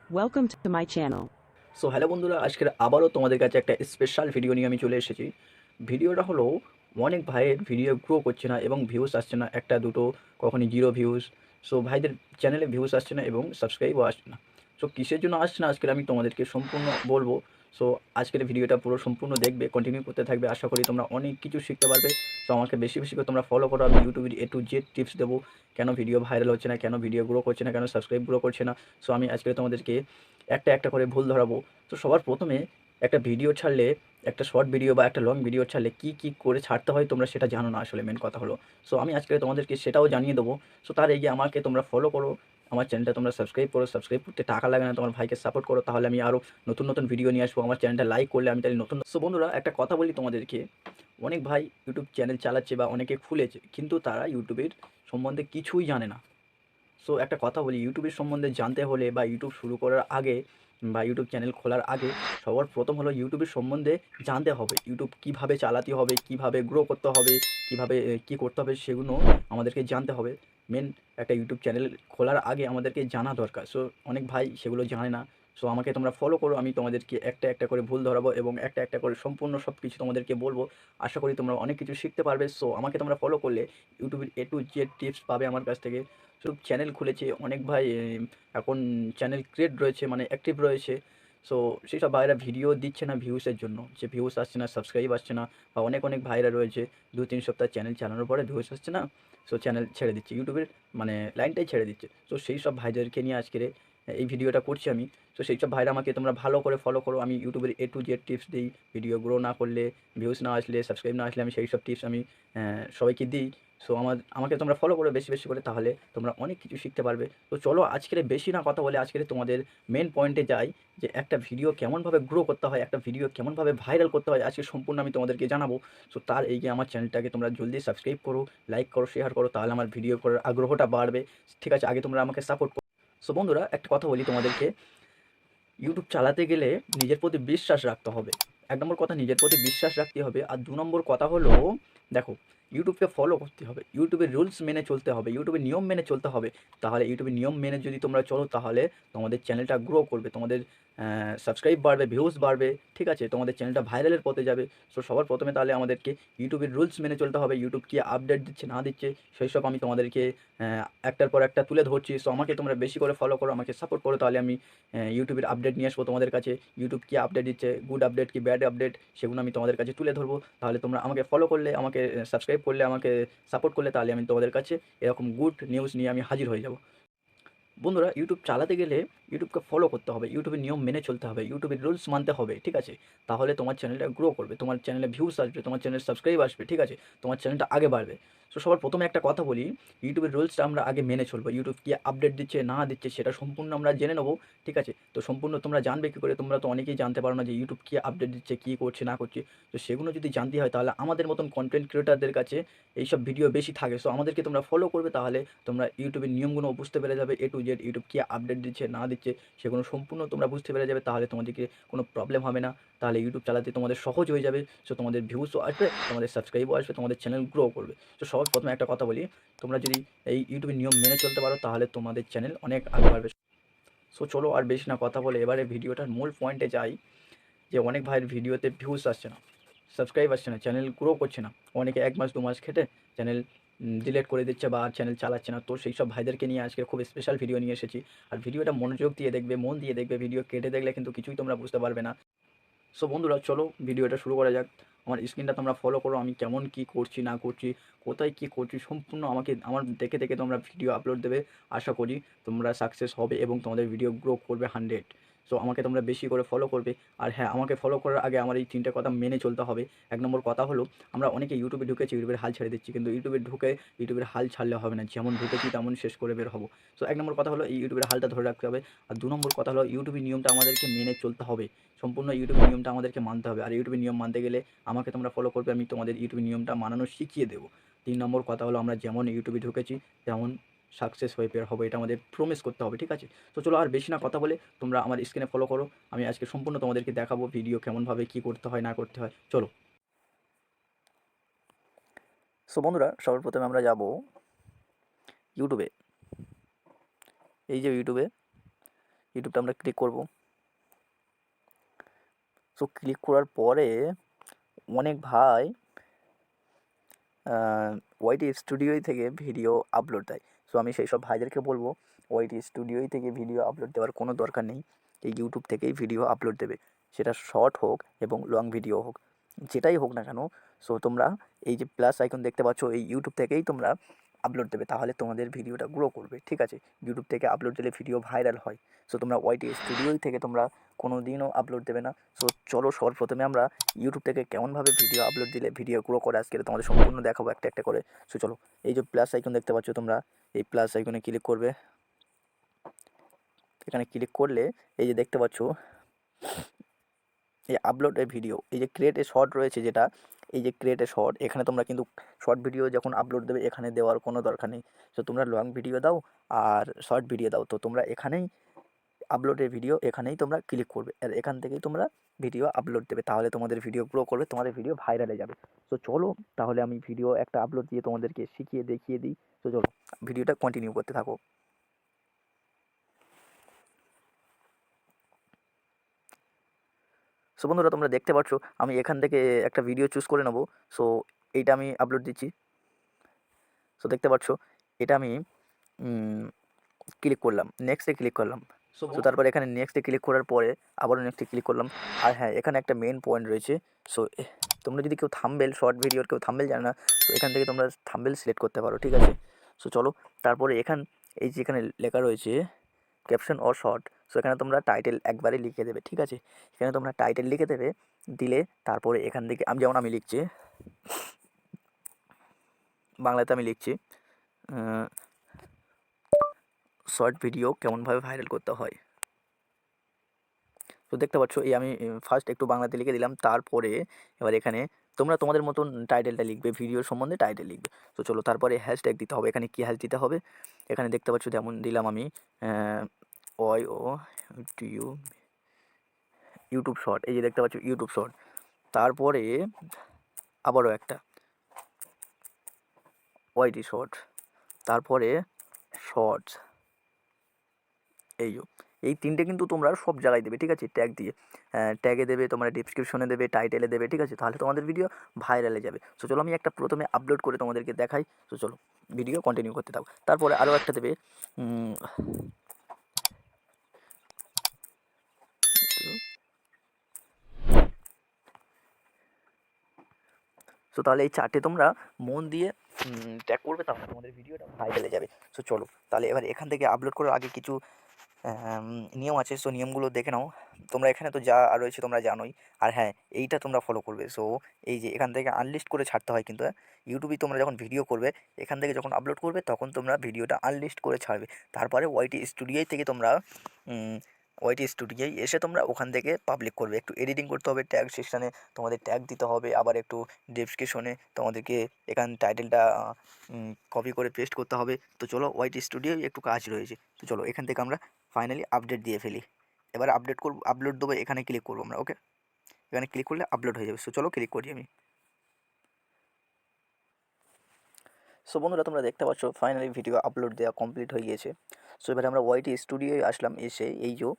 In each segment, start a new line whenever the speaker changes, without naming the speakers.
Welcome to my channel.
So hello বন্ধুরা, আজকের আবারও তোমাদের কাছে একটা স্পেশাল ভিডিও নিয়ে আমি চলে এসেছি। ভিডিওটা হলো অনেক ভাইয়ের ভিডিও গ্রো করছে না এবং ভিউজ আসছে না, একটা দুটো কখনই জিরো ভিউজ। সো ভাইদের চ্যানেলে ভিউজ আসছে না এবং সাবস্ক্রাইবও আসছে না। সো কিসের জন্য আসছে না আজকের আমি তোমাদেরকে সম্পূর্ণ বলবো। সো আজকের ভিডিওটা পুরো সম্পূর্ণ দেখবে, কন্টিনিউ করতে থাকবে, আশা করি তোমরা অনেক কিছু শিখতে পারবে। সো আমাকে বেশি বেশি করে তোমরা ফলো করো, আমি ইউটিউবের A to Z টিপস দেবো, কেন ভিডিও ভাইরাল হচ্ছে না, কেন ভিডিও গ্রো করছে না, কেন সাবস্ক্রাইব গ্রো করছে না। সো আমি আজকে তোমাদেরকে একটা একটা করে ভুল ধরাবো। তো সবার প্রথমে একটা ভিডিও ছাড়লে, একটা শর্ট ভিডিও বা একটা লং ভিডিও ছাড়লে কী করে ছাড়তে হয় তোমরা সেটা জানো না, আসলে মেন কথা হলো। সো আমি আজকে তোমাদেরকে সেটাও জানিয়ে দেবো। সো তার এগিয়ে আমাকে তোমরা ফলো করো, আমার চ্যানেলটা তোমরা সাবস্ক্রাইব করো, সাবস্ক্রাইব করতে টাকা লাগে না, তোমার ভাইকে সাপোর্ট করো, তাহলে আমি আরও নতুন নতুন ভিডিও নিয়ে আসবো। আমার চ্যানেলটা লাইক করলে আমি তাহলে নতুন। সো বন্ধুরা, একটা কথা বলি তোমাদেরকে, অনেক ভাই ইউটিউব চ্যানেল চালাচ্ছে বা অনেকে খুলেছে, কিন্তু তারা ইউটিউবের সম্বন্ধে কিছুই জানে না। সো একটা কথা বলি, ইউটিউবের সম্বন্ধে জানতে হলে বা ইউটিউব শুরু করার আগে বা ইউটিউব চ্যানেল খোলার আগে সবার প্রথম হলো ইউটিউবের সম্বন্ধে জানতে হবে। ইউটিউব কীভাবে চালাতে হবে, কীভাবে গ্রো করতে হবে, কীভাবে কী করতে হবে সেগুলো আমাদেরকে জানতে হবে। মেন একটা ইউটিউব চ্যানেল খোলার আগে আমাদেরকে জানা দরকার। সো অনেক ভাই সেগুলো জানে না। সো আমাকে তোমরা ফলো করো, আমি তোমাদেরকে একটা একটা করে ভুল ধরাবো এবং একটা একটা করে সম্পূর্ণ সব কিছু তোমাদেরকে বলবো। আশা করি তোমরা অনেক কিছু শিখতে পারবে। সো আমাকে তোমরা ফলো করলে ইউটিউবের A to Z টিপস পাবে আমার কাছ থেকে। ইউটিউব চ্যানেল খুলেছে অনেক ভাই, এখন চ্যানেল ক্রিয়েট রয়েছে, মানে অ্যাক্টিভ রয়েছে। সো সেই সব ভাইরা ভিডিও দিচ্ছে না ভিউসের জন্য, যে ভিউস আসছে না, সাবস্ক্রাইব আসছে না, বা অনেক অনেক ভাইরা রয়েছে 2-3 সপ্তাহ চ্যানেল চালানোর পরে ভিউস আসছে না, সো চ্যানেল ছেড়ে দিচ্ছে, ইউটিউবের মানে লাইনটাই ছেড়ে দিচ্ছে। সো সেই সব ভাইদেরকে নিয়ে আজকের এই ভিডিওটা করছি আমি। তো সেই সব ভাইরা আমাকে তোমরা ভালো করে ফলো করো, আমি ইউটিউবের A to Z টিপস দিই। ভিডিও গ্রো না করলে, ভিউস না আসলে, সাবস্ক্রাইব না আসলে আমি সেই সব টিপস আমি সবাইকে দিই। সো আমাকে তোমরা ফলো করো বেশি বেশি করে, তাহলে তোমরা অনেক কিছু শিখতে পারবে। তো চলো আজকের বেশি না কথা বলে আজকের তোমাদের মেন পয়েন্টে যাই, যে একটা ভিডিও কেমনভাবে গ্রো করতে হয়, একটা ভিডিও কেমনভাবে ভাইরাল করতে হয়, আজকে সম্পূর্ণ আমি তোমাদেরকে জানাবো। সো তার এগিয়ে আমার চ্যানেলটাকে তোমরা জলদি সাবস্ক্রাইব করো, লাইক করো, শেয়ার করো, তাহলে আমার ভিডিও করার আগ্রহটা বাড়বে। ঠিক আছে, আগে তোমরা আমাকে সাপোর্ট করো। সো বন্ধুরা, একটা কথা বলি তোমাদেরকে, ইউটিউব চালাতে গেলে নিজের প্রতি বিশ্বাস রাখতে হবে। ১ নম্বর কথা, নিজের প্রতি বিশ্বাস রাখতে হবে। আর ২ নম্বর কথা হলো, দেখো, ইউটিউবকে ফলো করতে হবে, ইউটিউবের রুলস মেনে চলতে হবে, ইউটিউবের নিয়ম মেনে চলতে হবে। তাহলে ইউটিউবের নিয়ম মেনে যদি তোমরা চলো, তাহলে তোমাদের চ্যানেলটা গ্রো করবে, তোমাদের সাবস্ক্রাইব বাড়বে, ভিউজ বাড়বে, ঠিক আছে? তোমাদের চ্যানেলটা ভাইরালের পথে যাবে। সো সবার প্রথমে তাহলে আমাদেরকে ইউটিউবের রুলস মেনে চলতে হবে। ইউটিউব কী আপডেট দিচ্ছে না দিচ্ছে সেই সব আমি তোমাদেরকে একটার পর একটা তুলে ধরছি। সো আমাকে তোমরা বেশি করে ফলো করো, আমাকে সাপোর্ট করো, তাহলে আমি ইউটিউবের আপডেট নিয়ে আসবো তোমাদের কাছে। ইউটিউব কী আপডেট দিচ্ছে, গুড আপডেট কি ব্যাড আপডেট, সেগুলো আমি তোমাদের কাছে তুলে ধরবো। তাহলে তোমরা আমাকে ফলো করলে, আমাকে সাবস্ক্রাইব করলে, আমাকে সাপোর্ট করলে, তাহলে আমি তোমাদের কাছে এরকম গুড নিউজ নিয়ে আমি হাজির হয়ে যাব। বন্ধুরা, ইউটিউব চালাতে গেলে ইউটিউবকে ফলো করতে হবে, ইউটিউবের নিয়ম মেনে চলতে হবে, ইউটিউবের রুলস মানতে হবে, ঠিক আছে? তাহলে তোমার চ্যানেলটা গ্রো করবে, তোমার চ্যানেলে ভিউস আসবে, তোমার চ্যানেলে সাবস্ক্রাইব আসবে, ঠিক আছে? তোমার চ্যানেলটা আগে বাড়বে। সো সবার প্রথমে একটা কথা বলি, ইউটিউবের রুলসটা আমরা আগে মেনে চলবো। ইউটিউব কী আপডেট দিচ্ছে না দিচ্ছে সেটা সম্পূর্ণ আমরা জেনে নেবো, ঠিক আছে? তো সম্পূর্ণ তোমরা জানবে কী করে? তোমরা তো অনেকেই জানতে পারো না যে ইউটিউব কী আপডেট দিচ্ছে, কী করছে না করছে। তো সেগুলো যদি জানতে হয়, তাহলে আমাদের মতন কন্টেন্ট ক্রিয়েটারদের কাছে এইসব ভিডিও বেশি থাকে। সো আমাদেরকে তোমরা ফলো করবে, তাহলে তোমরা ইউটিউবের নিয়মগুলো বুঝতে পেরে যাবে। A to Z ইউটিউব কী আপডেট দিচ্ছে না দিচ্ছে সেগুলো সম্পূর্ণ তোমরা বুঝতে পেরে যাবে, তাহলে তোমাদেরকে কোনো প্রবলেম হবে না। তাহলে ইউটিউব চালাতে তোমাদের সহজ হয়ে যাবে। সো তোমাদের ভিউসও আসবে, তোমাদের সাবস্ক্রাইবও আসবে, তোমাদের চ্যানেল গ্রো করবে। তো সবার প্রথমে একটা কথা বলি, তোমরা যদি এই ইউটিউবের নিয়ম মেনে চলতে পারো, তাহলে তোমাদের চ্যানেল অনেক আগে বাড়বে। সো চলো আর বেশি না কথা বলে এবারে ভিডিওটার মূল পয়েন্টে যাই, যে অনেক ভাইয়ের ভিডিওতে ভিউস আসছে না, সাবস্ক্রাইব আসছে না, চ্যানেল গ্রো করছে না। অনেকে ১ মাস ২ মাস খেটে চ্যানেল ডিলিট করে দিচ্ছে বা চ্যানেল চালাচ্ছে না। তো সেই সব ভাইদেরকে নিয়ে আজকে খুব স্পেশাল ভিডিও নিয়ে এসেছি। আর ভিডিওটা মনোযোগ দিয়ে দেখবে, মন দিয়ে দেখবে, ভিডিও কেটে দেখলে কিন্তু কিছুই তোমরা বুঝতে পারবে না। সো বন্ধুরা, চলো ভিডিওটা শুরু করা যাক। আমার স্ক্রিনটা তোমরা ফলো করো, আমি কেমন কী করছি না করছি, কোথায় কী করছি, সম্পূর্ণ আমাকে আমার দেখে দেখে তোমরা ভিডিও আপলোড দেবে। আশা করি তোমরা সাকসেস হবে এবং তোমাদের ভিডিও গ্রো করবে 100। সো আমাকে তোমরা বেশি করে ফলো করবে। আর হ্যাঁ, আমাকে ফলো করার আগে আমার এই ৩টে কথা মেনে চলতে হবে। ১ নম্বর কথা হলো, আমরা অনেকে ইউটিউবে ঢুকেছি, ইউটিউবের হাল ছেড়ে দিচ্ছি, কিন্তু ইউটিউবে ঢুকে ইউটিউবের হাল ছাড়লে হবে না, যেমন ঢুকেছি তেমন শেষ করে বের হবো। সো ১ নম্বর কথা হলো, এই ইউটিউবের হালটা ধরে রাখতে হবে। আর ২ নম্বর কথা হলো, ইউটিউবের নিয়মটা আমাদেরকে মেনে চলতে হবে। সম্পূর্ণ ইউটিউবের নিয়মটা আমাদেরকে মানতে হবে। আর ইউটিউবের নিয়ম মানতে গেলে আমাকে তোমরা ফলো করবে, আমি তোমাদের ইউটিউবের নিয়মটা মানানো শিখিয়ে দেবো। ৩ নম্বর কথা হলো, আমরা যেমন ইউটিউবে ঢুকেছি তেমন সাকসেস হয়ে বের হবো, এটা আমাদের প্রমিস করতে হবে, ঠিক আছে? তো চলো আর বেশি না কথা বলে তোমরা আমার স্ক্রিনে ফলো করো। আমি আজকে সম্পূর্ণ তোমাদেরকে দেখাবো ভিডিও কেমনভাবে কী করতে হয় না করতে হয়। চলো। সো বন্ধুরা, সর্বপ্রথমে আমরা যাব ইউটিউবে। এই যে ইউটিউবে, ইউটিউবটা আমরা ক্লিক করব। সো ক্লিক করার পরে অনেক ভাই ওয়াইটি স্টুডিওই থেকে ভিডিও আপলোড দেয়। সো আমি সেই সব ভাইদেরকে বলবো ওয়াইটি স্টুডিওই থেকে ভিডিও আপলোড দেওয়ার কোনো দরকার নেই, এই ইউটিউব থেকেই ভিডিও আপলোড দেবে, সেটা শর্ট হোক এবং লং ভিডিও হোক, যেটাই হোক না কেন। সো তোমরা এই যে প্লাস আইকন দেখতে পাচ্ছ, এই ইউটিউব থেকেই তোমরা আপলোড দেবে, তাহলে তোমাদের ভিডিওটা গ্রো করবে, ঠিক আছে। ইউটিউব থেকে আপলোড দিলে ভিডিও ভাইরাল হয়। সো তোমরা ওয়াইটি স্টুডিওই থেকে তোমরা কোনো দিনও আপলোড দেবে না। সো চলো সর্বপ্রথমে আমরা ইউটিউব থেকে কেমনভাবে ভিডিও আপলোড দিলে ভিডিও গ্রো করে আজকে তোমাদের সম্পূর্ণ দেখাবো একটা একটা করে। সো চলো, এই যে প্লাস আইকন দেখতে পাচ্ছ তোমরা, এই প্লাস আইকনে ক্লিক করবে। এখানে ক্লিক করলে এই যে দেখতে পাচ্ছ এই আপলোড এ ভিডিও, এই যে ক্রিয়েট এ শর্ট রয়েছে যেটা, এই যে ক্রিয়েট এ শর্ট, এখানে তোমরা কিন্তু শর্ট ভিডিও যখন আপলোড দেবে এখানে দেওয়ার কোনো দরকার নেই। সো তোমরা লং ভিডিও দাও আর শর্ট ভিডিও দাও, তো তোমরা এখানেই আপলোডের ভিডিও এখানেই তোমরা ক্লিক করবে, আর এখান থেকেই তোমরা ভিডিও আপলোড দেবে, তাহলে তোমাদের ভিডিও গ্রো করবে, তোমাদের ভিডিও ভাইরালে যাবে। তো চলো তাহলে আমি ভিডিও একটা আপলোড দিয়ে তোমাদেরকে শিখিয়ে দেখিয়ে দিই। তো চলো ভিডিওটা কন্টিনিউ করতে থাকো। সো বন্ধুরা তোমরা দেখতে পাচ্ছ আমি এখান থেকে একটা ভিডিও চুজ করে নেবো। সো এইটা আমি আপলোড দিচ্ছি। সো দেখতে পাচ্ছ এটা আমি ক্লিক করলাম, নেক্সটে ক্লিক করলাম। সো তারপর এখানে নেক্সটে ক্লিক করার পরে আবারও নেক্সটে ক্লিক করলাম। আর হ্যাঁ, এখানে একটা মেন পয়েন্ট রয়েছে। সো তোমরা যদি কেউ থাম্বনেল, শর্ট ভিডিওর কেউ থাম্বনেল জানে না, তো এখান থেকে তোমরা থাম্বনেল সিলেক্ট করতে পারো, ঠিক আছে। সো চলো তারপরে এই যে এখানে লেখা রয়েছে ক্যাপশন অর শর্ট, সো এখানে তোমরা টাইটেল একবারে লিখে দেবে, ঠিক আছে। এখানে তোমরা টাইটেল লিখে দেবে, দিলে তারপরে এখান থেকে যেমন আমি লিখছি বাংলাতে, আমি লিখছি শর্ট ভিডিও কেমনভাবে ভাইরাল করতে হয়। তো দেখতে পাচ্ছ এই আমি ফার্স্ট একটু বাংলাতে লিখে দিলাম, তারপরে এবার এখানে তোমরা তোমাদের মতন টাইটেলটা লিখবে, ভিডিওর সম্বন্ধে টাইটেল লিখবে। তো চলো তারপরে হ্যাশট্যাগ দিতে হবে। এখানে কী হ্যাশ দিতে হবে, এখানে দেখতে পাচ্ছ যেমন দিলাম আমি ওয়াই ও টিউ ইউটিউব শর্ট, এই যে দেখতে পাচ্ছ ইউটিউব শর্ট, তারপরে আবারও একটা ওয়াইটি শর্ট, তারপরে শর্টস, এই তিনটে কিন্তু তোমরা সব জায়গায় দেবে, ঠিক আছে, ট্যাগ দিয়ে। ট্যাগে দেবে, তোমরা ডিসক্রিপশনে দেবে, টাইটেলে দেবে, ঠিক আছে, তাহলে তোমাদের ভিডিও ভাইরালে যাবে। সো চলো আমি একটা প্রথমে আপলোড করে তোমাদেরকে দেখাই। সো চলো ভিডিও কন্টিনিউ করতে থাকো। তারপরে আরও একটা দেবে সো তাহলে এই চারটে তোমরা মন দিয়ে ট্যাগ করবে, তাহলে তোমাদের ভিডিওটা ভাইরালে যাবে। সো চলো তাহলে এবার এখান থেকে আপলোড করার আগে কিছু নিয়ম আছে। সো নিয়মগুলো দেখে নাও। তোমরা এখানে তো যা রয়েছে তোমরা জানোই। আর হ্যাঁ, এইটা তোমরা ফলো করবে। সো এই যে এখান থেকে আনলিস্ট করে ছাড়তে হয়, কিন্তু ইউটিউবে তোমরা যখন ভিডিও করবে, এখান থেকে যখন আপলোড করবে তখন তোমরা ভিডিওটা আনলিস্ট করে ছাড়বে। তারপরে ওয়াইটি স্টুডিওই থেকে তোমরা ওয়াইটি স্টুডিওয় এসে তোমরা ওখান থেকে পাবলিক করবে। একটু এডিটিং করতে হবে, ট্যাগ সেকশানে তোমাদের ট্যাগ দিতে হবে, আবার একটু ডেসক্রিপশনে তোমাদেরকে এখান টাইটেলটা কপি করে পেস্ট করতে হবে। তো চলো ওয়াইটি স্টুডিওয় একটু কাজ রয়েছে। তো চলো এখান থেকে আমরা ফাইনালি আপডেট দিয়ে ফেলি। এবার আপডেট করব, আপলোড দেবো, এখানে ক্লিক করবো আমরা। ওকে, এখানে ক্লিক করলে আপলোড হয়ে যাবে। সো চলো ক্লিক করি আমি। সো বন্ধুরা তোমরা দেখতে পাচ্ছ ফাইনালি ভিডিও আপলোড দেওয়া কমপ্লিট হয়ে গিয়েছে। সো এবারে আমরা ওয়াইটি স্টুডিওয়ে আসলাম, এসে এই যে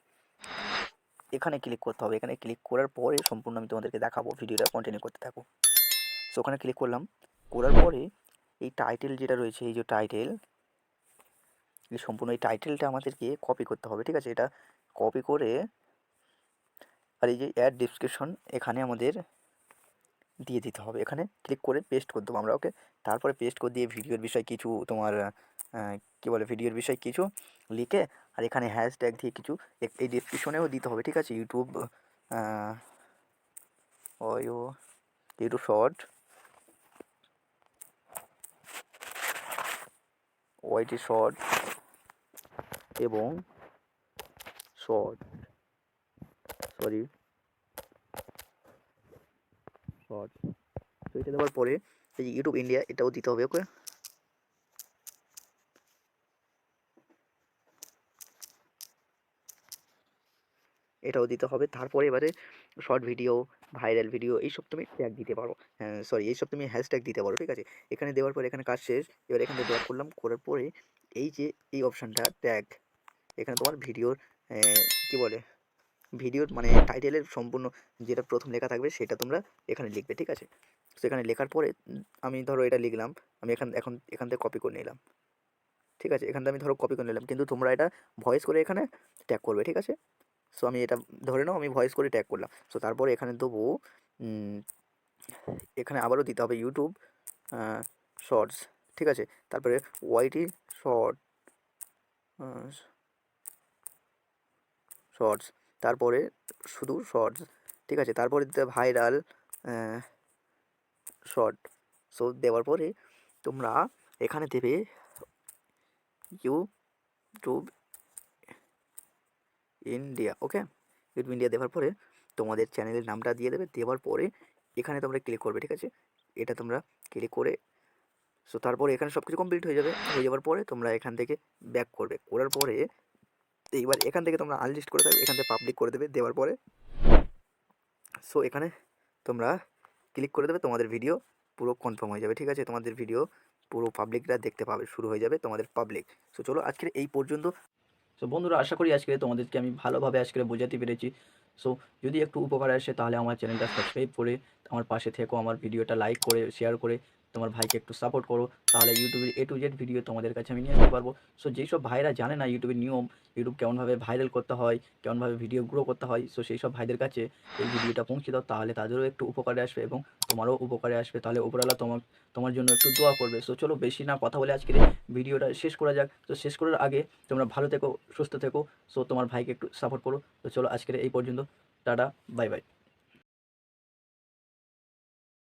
এখানে ক্লিক করতে হবে। এখানে ক্লিক করার পরে সম্পূর্ণ আমি তোমাদেরকে দেখাবো, ভিডিওটা কন্টিনিউ করতে থাকো। সো ওখানে ক্লিক করলাম, করার পরে এই টাইটেল যেটা রয়েছে, এই যে টাইটেল, এই সম্পূর্ণ এই টাইটেলটা আমাদেরকে কপি করতে হবে, ঠিক আছে। এটা কপি করে আর এই যে অ্যাড ডেসক্রিপশন এখানে আমাদের দিয়ে দিতে হবে। এখানে ক্লিক করে পেস্ট করে দেবো আমরা। ওকে, তারপরে পেস্ট করে দিয়ে ভিডিওর বিষয় কিছু তোমার কী বলে, ভিডিওর বিষয় কিছু লিখে, আর এখানে হ্যাশট্যাগ দিয়ে কিছু এই ডেসক্রিপশনেও দিতে হবে, ঠিক আছে। ইউটিউব ইউটিউব শর্ট, ওয়াইটি শর্ট এবং শর্ট শর্ট। তো এটা দেওয়ার পরে এই যে ইউটিউব ইন্ডিয়া এটাও দিতে হবে। ওকে, এটাও দিতে হবে। তারপরে এবারে শর্ট ভিডিও, ভাইরাল ভিডিও এইসব তুমি ট্যাগ দিতে পারো, এইসব তুমি হ্যাশট্যাগ দিতে পারো, ঠিক আছে। এখানে দেওয়ার পরে এখানে কাজ শেষ। এবার এখানে ড্রপ করলাম, করার পরে এই যে এই অপশানটা ট্যাগ, এখানে তোমার ভিডিওর কী বলে ভিডিওর মানে টাইটেলের সম্পূর্ণ যেটা প্রথম লেখা থাকবে সেটা তোমরা এখানে লিখবে, ঠিক আছে? সেখানে লেখার পরে আমি ধরো এটা লিখলাম, আমি এখান থেকে কপি করে নিলাম, ঠিক আছে? এখান থেকে আমি ধরো কপি করে নিলাম, কিন্তু তোমরা এটা ভয়েস করে এখানে ট্যাগ করবে, ঠিক আছে? সো আমি এটা ধরে নাও আমি ভয়েস করে ট্যাগ করলাম। সো তারপরে এখানে দেবো এখানে আবারও দিতে হবে ইউটিউব শর্টস, ঠিক আছে? তারপরে ওয়াইটি শর্ট শর্টস, তারপরে শুধু শর্টস, ঠিক আছে? তারপরে দিতে হবে ভাইরাল শর্ট। সো দেওয়ার পরে তোমরা এখানে দেবে ইউটিউব ইন্ডিয়া, ওকে? ইউটিউব ইন্ডিয়া দেওয়ার পরে তোমাদের চ্যানেলের নামটা দিয়ে দেবে, দেওয়ার পরে এখানে তোমরা ক্লিক করবে, ঠিক আছে? এটা তোমরা ক্লিক করে সো তারপরে এখানে সব কিছু কমপ্লিট হয়ে যাবে। হয়ে যাওয়ার পরে তোমরা এখান থেকে ব্যাক করবে, করার পরে এইবার এখান থেকে তোমরা আনলিস্ট করে দেবে, এখান থেকে পাবলিক করে দেবে। দেওয়ার পরে সো এখানে তোমরা ক্লিক করে দেবে, তোমাদের ভিডিও পুরো কনফার্ম হয়ে যাবে, ঠিক আছে? তোমাদের ভিডিও পুরো পাবলিকরা দেখতে পাবে, শুরু হয়ে যাবে তোমাদের পাবলিক। সো চলো আজকের এই পর্যন্ত। সো বন্ধুরা, আশা করি আজকে তোমাদেরকে আমি ভালোভাবে আজকে বোঝাতে পেরেছি। সো যদি একটু উপকার আসে তাহলে আমার চ্যানেলটা সাবস্ক্রাইব করে আমার পাশে থেকো, আমার ভিডিওটা লাইক করে শেয়ার করে তোমার ভাইকে একটু সাপোর্ট করো, তাহলে ইউটিউবের A to Z ভিডিও তোমাদের কাছে আমি নিয়ে আসতে পারবো। সো যেই সব ভাইরা জানে না ইউটিউবের নিয়ম, ইউটিউব কেমনভাবে ভাইরাল করতে হয়, কেমনভাবে ভিডিও গ্রো করতে হয়, সো সেই সব ভাইদের কাছে এই ভিডিওটা পৌঁছে দাও, তাহলে তাদেরও একটু উপকারে আসবে এবং তোমারও উপকারে আসবে। তাহলে উপরওয়ালা তোমার জন্য একটু দোয়া করবে। সো চলো বেশি না কথা বলে আজকের ভিডিওটা শেষ করা যাক। তো শেষ করার আগে তোমরা ভালো থেকো, সুস্থ থেকো। সো তোমার ভাইকে একটু সাপোর্ট করো। তো চলো আজকের এই পর্যন্ত, টাটা, বাই বাই।